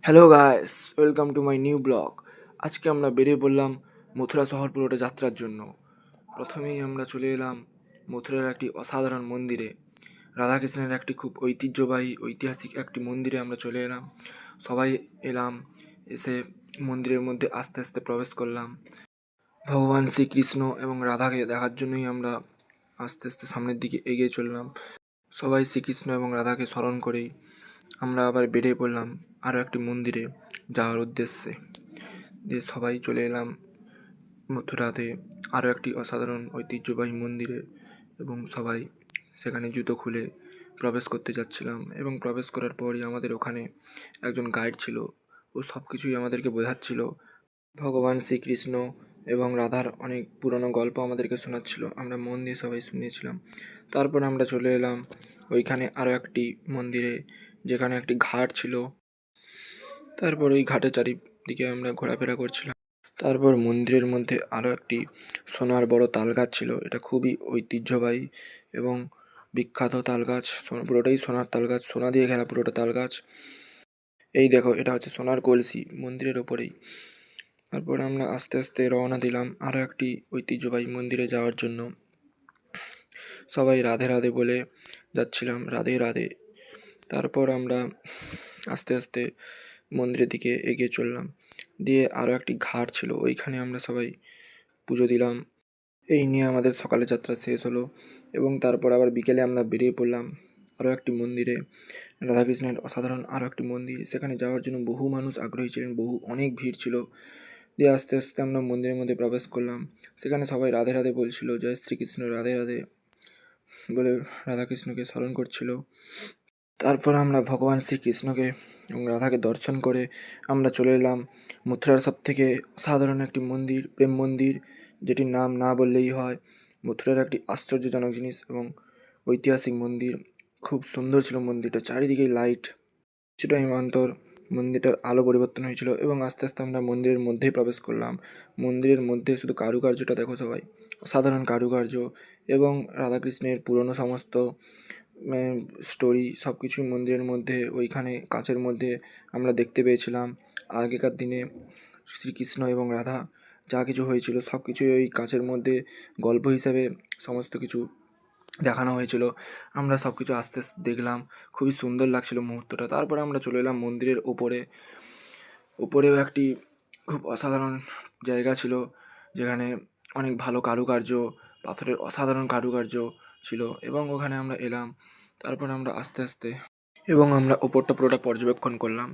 Hello guys, welcome to my new blog. আজকে আমরা বেরিয়ে পড়লাম মথুরা শহর পুরোটা যাত্রার জন্য। প্রথমেই আমরা চলে এলাম মথুরার একটি অসাধারণ মন্দিরে। রাধাকৃষ্ণের একটি খুব ঐতিহ্যবাহী ঐতিহাসিক একটি মন্দিরে আমরা চলে এলাম। সবাই এলাম, এসে মন্দিরের মধ্যে আস্তে আস্তে প্রবেশ করলাম। ভগবান শ্রীকৃষ্ণ এবং রাধাকে দেখার জন্যই আমরা আস্তে আস্তে সামনের দিকে এগিয়ে চললাম। সবাই শ্রীকৃষ্ণ এবং রাধাকে স্মরণ করেই আমরা আবার বেরিয়ে পড়লাম আরও একটি মন্দিরে যাওয়ার উদ্দেশ্যে। দিয়ে সবাই চলে এলাম মথুরাতে আরও একটি অসাধারণ ঐতিহ্যবাহী মন্দিরে, এবং সবাই সেখানে জুতো খুলে প্রবেশ করতে যাচ্ছিলাম। এবং প্রবেশ করার পরই আমাদের ওখানে একজন গাইড ছিল, ও সব কিছুই আমাদেরকে বোঝাচ্ছিল। ভগবান শ্রীকৃষ্ণ এবং রাধার অনেক পুরনো গল্প আমাদেরকে শোনাচ্ছিল, আমরা মন দিয়ে সবাই শুনেছিলাম। তারপর আমরা চলে এলাম ওইখানে আরও একটি মন্দিরে, যেখানে একটি ঘাট ছিল। তারপর ওই ঘাটের চারিদিকে আমরা ঘোরাফেরা করছিলাম। তারপর মন্দিরের মধ্যে আরও একটি সোনার বড় তাল গাছ ছিল। এটা খুবই ঐতিহ্যবাহী এবং বিখ্যাত তাল গাছ। পুরোটাই সোনার তাল গাছ, সোনা দিয়ে ঘেরা পুরোটা তাল গাছ। এই দেখো, এটা হচ্ছে সোনার কলসি মন্দিরের ওপরেই। তারপর আমরা আস্তে আস্তে রওনা দিলাম আরও একটি ঐতিহ্যবাহী মন্দিরে যাওয়ার জন্য। সবাই রাধে রাধে বলে যাচ্ছিলাম, রাধে রাধে। তারপর আমরা আস্তে আস্তে মন্দিরের দিকে এগিয়ে চললাম। দিয়ে আরও একটি ঘাট ছিল, ওইখানে আমরা সবাই পুজো দিলাম। এই নিয়ে আমাদের সকালে যাত্রা শেষ হলো, এবং তারপর আবার বিকেলে আমরা বেরিয়ে পড়লাম আরও একটি মন্দিরে, রাধাকৃষ্ণের অসাধারণ আরও একটি মন্দির। সেখানে যাওয়ার জন্য বহু মানুষ আগ্রহী ছিলেন, অনেক ভিড় ছিল। দিয়ে আস্তে আস্তে আমরা মন্দিরের মধ্যে প্রবেশ করলাম। সেখানে সবাই রাধে রাধে বলছিল, জয় শ্রীকৃষ্ণ, রাধে রাধে বলে রাধাকৃষ্ণকে স্মরণ করছিল। তারপর আমরা ভগবান শ্রীকৃষ্ণকে এবং রাধাকে দর্শন করে আমরা চলে এলাম মথুরার সবথেকে সাধারণ একটি মন্দির, প্রেম মন্দির, যেটির নাম না বললেই হয়। মথুরার একটি আশ্চর্যজনক জিনিস এবং ঐতিহাসিক মন্দির। খুব সুন্দর ছিল মন্দিরটা, চারিদিকেই লাইট। কিছু টাইম অন্তর মন্দিরটার আলো পরিবর্তন হয়েছিল, এবং আস্তে আস্তে আমরা মন্দিরের মধ্যেই প্রবেশ করলাম। মন্দিরের মধ্যে শুধু কারুকার্যটা দেখো সবাই, অসাধারণ কারুকার্য। এবং রাধাকৃষ্ণের পুরনো সমস্ত স্টোরি সব কিছুই মন্দিরের মধ্যে, ওইখানে কাঁচের মধ্যে আমরা দেখতে পেয়েছিলাম। আগেকার দিনে শ্রীকৃষ্ণ এবং রাধা যা কিছু হয়েছিল সব কিছুই ওই কাঁচের মধ্যে গল্প হিসাবে সমস্ত কিছু দেখানো হয়েছিল। আমরা সব কিছু আস্তে আস্তে দেখলাম, খুবই সুন্দর লাগছিল মুহূর্তটা। তারপরে আমরা চলে এলাম মন্দিরের ওপরে। উপরেও একটি খুব অসাধারণ জায়গা ছিল, যেখানে অনেক ভালো কারুকার্য, পাথরের অসাধারণ কারুকার্য ছিল। এবং ওখানে আমরা এলাম। তারপর আমরা আস্তে আস্তে এবং আমরা ওপরটা পুরোটা পর্যবেক্ষণ করলাম।